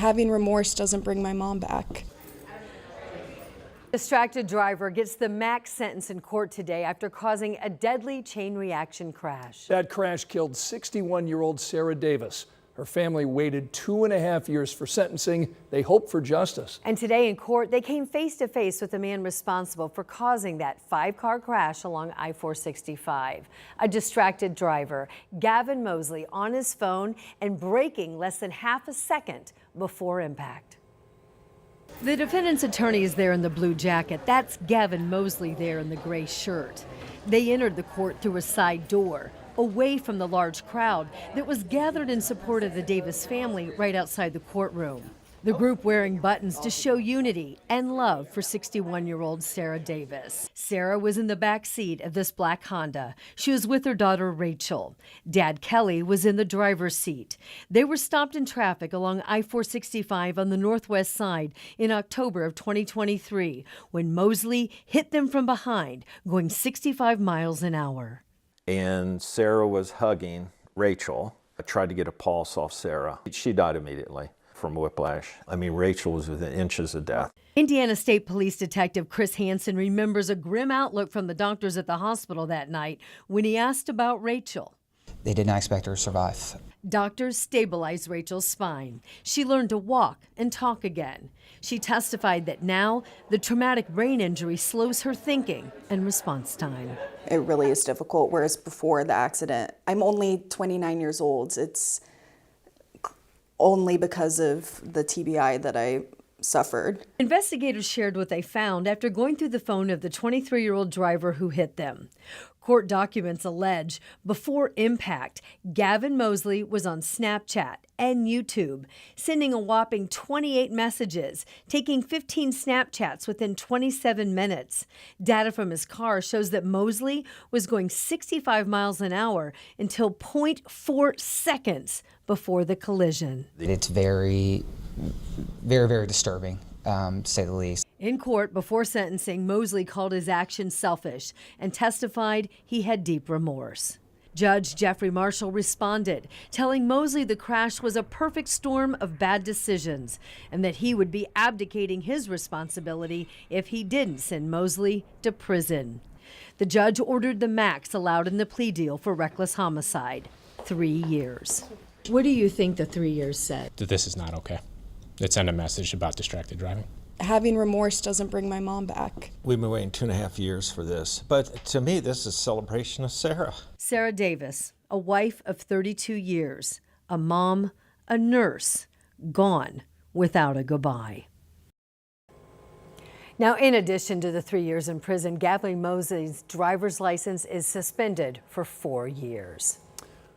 Having remorse doesn't bring my mom back. Distracted driver gets the max sentence in court today after causing a deadly chain reaction crash. That crash killed 61-year-old Sarah Davis. Her family waited 2.5 years for sentencing. They hope for justice. And today in court, they came face to face with the man responsible for causing that 5-car crash along I-465. A distracted driver, Gavin Mosley, on his phone and braking less than half a second before impact. The defendant's attorney is there in the blue jacket. That's Gavin Mosley there in the gray shirt. They entered the court through a side door, away from the large crowd that was gathered in support of the Davis family right outside the courtroom. The group wearing buttons to show unity and love for 61-year-old Sarah Davis. Sarah was in the back seat of this black Honda. She was with her daughter, Rachel. Dad Kelly was in the driver's seat. They were stopped in traffic along I-465 on the northwest side in October of 2023 when Mosley hit them from behind, going 65 miles an hour. And Sarah was hugging Rachel. I tried to get a pulse off Sarah. She died immediately from whiplash. I mean, Rachel was within inches of death. Indiana State Police Detective Chris Hansen remembers a grim outlook from the doctors at the hospital that night when he asked about Rachel. They did not expect her to survive. Doctors stabilized Rachel's spine. She learned to walk and talk again. She testified that now the traumatic brain injury slows her thinking and response time. It really is difficult, whereas before the accident, I'm only 29 years old. It's only because of the TBI that I suffered. Investigators shared what they found after going through the phone of the 23-year-old driver who hit them. Court documents allege before impact, Gavin Mosley was on Snapchat and YouTube, sending a whopping 28 messages, taking 15 Snapchats within 27 minutes. Data from his car shows that Mosley was going 65 miles an hour until 0.4 seconds before the collision. It's very, very disturbing, to say the least. In court before sentencing, Mosley called his actions selfish and testified he had deep remorse. Judge Jeffrey Marshall responded, telling Mosley the crash was a perfect storm of bad decisions and that he would be abdicating his responsibility if he didn't send Mosley to prison. The judge ordered the max allowed in the plea deal for reckless homicide, 3 years. What do you think the 3 years said? That this is not okay. It sent a message about distracted driving. Having remorse doesn't bring my mom back. We've been waiting 2.5 years for this, but to me, this is a celebration of Sarah. Sarah Davis, a wife of 32 years, a mom, a nurse, gone without a goodbye. Now, in addition to the 3 years in prison, Gavin Mosley's driver's license is suspended for 4 years.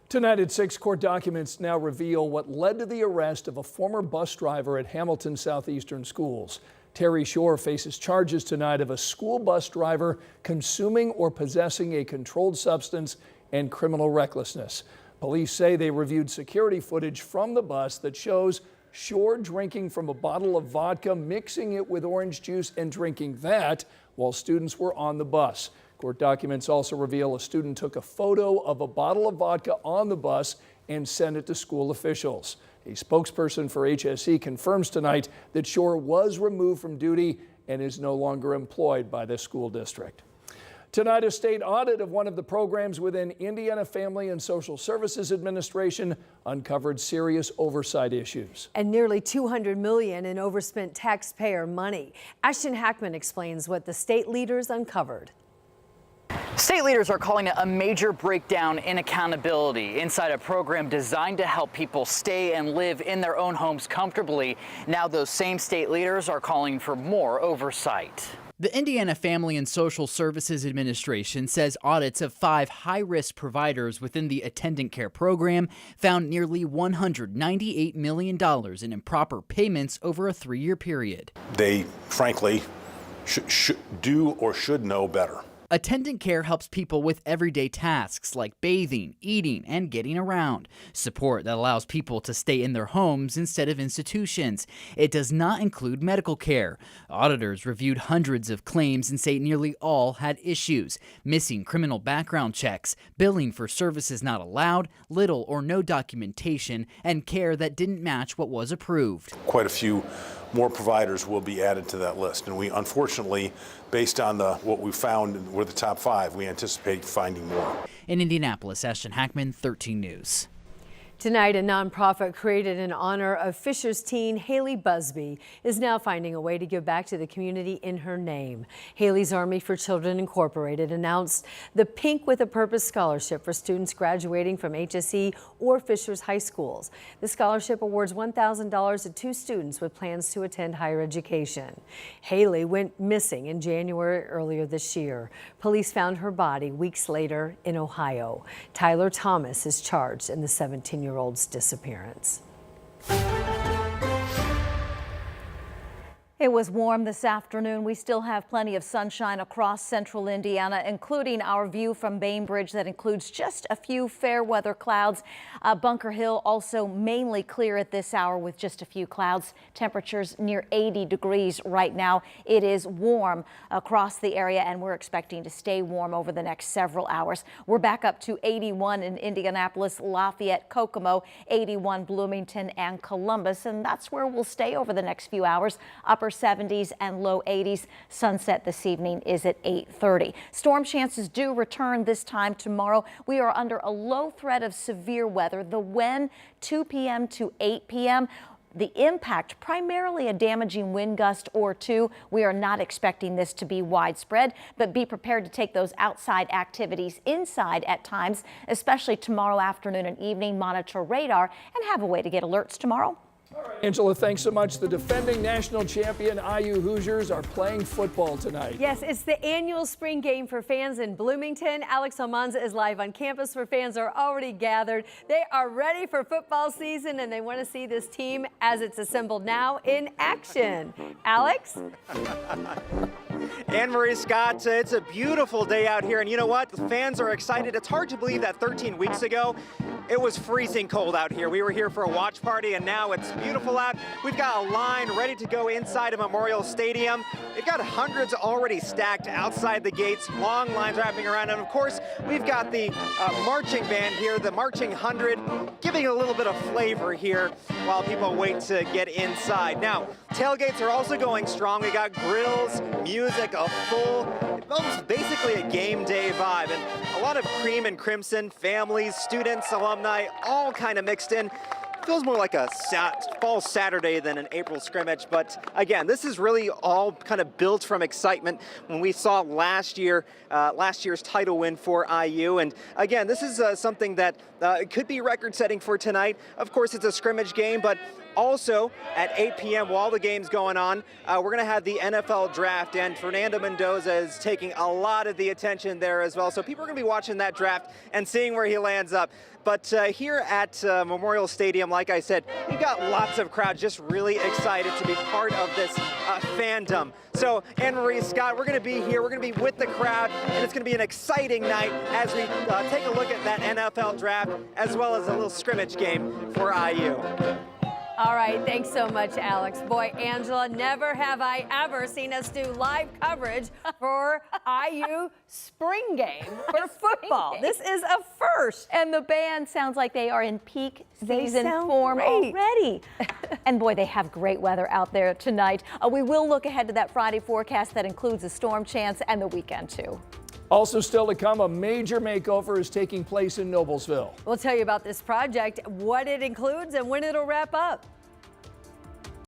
Tonight at 6, court documents now reveal what led to the arrest of a former bus driver at Hamilton Southeastern Schools. Terry Shore faces charges tonight of a school bus driver consuming or possessing a controlled substance and criminal recklessness. Police say they reviewed security footage from the bus that shows Shore drinking from a bottle of vodka, mixing it with orange juice and drinking that while students were on the bus. Court documents also reveal a student took a photo of a bottle of vodka on the bus and sent it to school officials. A spokesperson for HSE confirms tonight that Shore was removed from duty and is no longer employed by the school district. Tonight, a state audit of one of the programs within Indiana Family and Social Services Administration uncovered serious oversight issues. And nearly $200 million in overspent taxpayer money. Ashton Hackman explains what the state leaders uncovered. State leaders are calling it a major breakdown in accountability inside a program designed to help people stay and live in their own homes comfortably. Now those same state leaders are calling for more oversight. The Indiana Family and Social Services Administration says audits of 5 high-risk providers within the attendant care program found nearly $198 million in improper payments over a 3-year period. They, frankly, should know better. Attendant care helps people with everyday tasks like bathing, eating, and getting around. Support that allows people to stay in their homes instead of institutions. It does not include medical care. Auditors reviewed hundreds of claims and say nearly all had issues: missing criminal background checks, billing for services not allowed, little or no documentation, and care that didn't match what was approved. Quite a few more providers will be added to that list, and we unfortunately, based on what we found, we're the top 5. We anticipate finding more. In Indianapolis, Ashton Hackman, 13 News. Tonight, a nonprofit created in honor of Fisher's teen Haley Busby is now finding a way to give back to the community in her name. Haley's Army for Children Incorporated announced the Pink with a Purpose Scholarship for students graduating from HSE or Fisher's high schools. The scholarship awards $1,000 to 2 students with plans to attend higher education. Haley went missing in January earlier this year. Police found her body weeks later in Ohio. Tyler Thomas is charged in the 17-year-old's disappearance. It was warm this afternoon. We still have plenty of sunshine across central Indiana, including our view from Bainbridge that includes just a few fair weather clouds. Bunker Hill also mainly clear at this hour with just a few clouds. Temperatures near 80 degrees right now. It is warm across the area, and we're expecting to stay warm over the next several hours. We're back up to 81 in Indianapolis, Lafayette, Kokomo, 81 Bloomington and Columbus, and that's where we'll stay over the next few hours. Upper 70s and low 80s. Sunset this evening is at 8:30. Storm chances do return this time tomorrow. We are under a low threat of severe weather. The when 2 p.m. to 8 p.m. The impact, primarily a damaging wind gust or 2. We are not expecting this to be widespread, but be prepared to take those outside activities inside at times, especially tomorrow afternoon and evening. Monitor radar and have a way to get alerts tomorrow. Angela, thanks so much. The defending national champion IU Hoosiers are playing football tonight. Yes, it's the annual spring game for fans in Bloomington. Alex Almanza is live on campus where fans are already gathered. They are ready for football season, and they want to see this team as it's assembled now in action. Alex? Anne-Marie Scott, it's a beautiful day out here, and you know what? The fans are excited. It's hard to believe that 13 weeks ago, it was freezing cold out here. We were here for a watch party, and now it's beautiful out. We've got a line ready to go inside of Memorial Stadium. We've got hundreds already stacked outside the gates, long lines wrapping around, and of course, we've got the marching band here, the Marching 100, giving a little bit of flavor here while people wait to get inside. Now, tailgates are also going strong. We got grills, music, a full, almost basically a game day vibe, and a lot of cream and crimson, families, students, alumni, all kind of mixed in. Feels more like a fall Saturday than an April scrimmage, but again, this is really all kind of built from excitement when we saw last year's title win for IU, and again, this is something that could be record-setting for tonight. Of course, it's a scrimmage game, but also at 8 p.m. while the game's going on, we're going to have the NFL draft, and Fernando Mendoza is taking a lot of the attention there as well. So people are going to be watching that draft and seeing where he lands up. But here at Memorial Stadium, like I said, we've got lots of crowds just really excited to be part of this fandom. So Anne-Marie Scott, we're going to be here. We're going to be with the crowd, and it's going to be an exciting night as we take a look at that NFL draft as well as a little scrimmage game for IU. All right, thanks so much, Alex. Boy, Angela, never have I ever seen us do live coverage for IU spring game for football. This is a first. And the band sounds like they are in peak season sound form great. already. And boy, they have great weather out there tonight. We will look ahead to that Friday forecast that includes a storm chance and the weekend too. Also still to come, a major makeover is taking place in Noblesville. We'll tell you about this project, what it includes, and when it'll wrap up.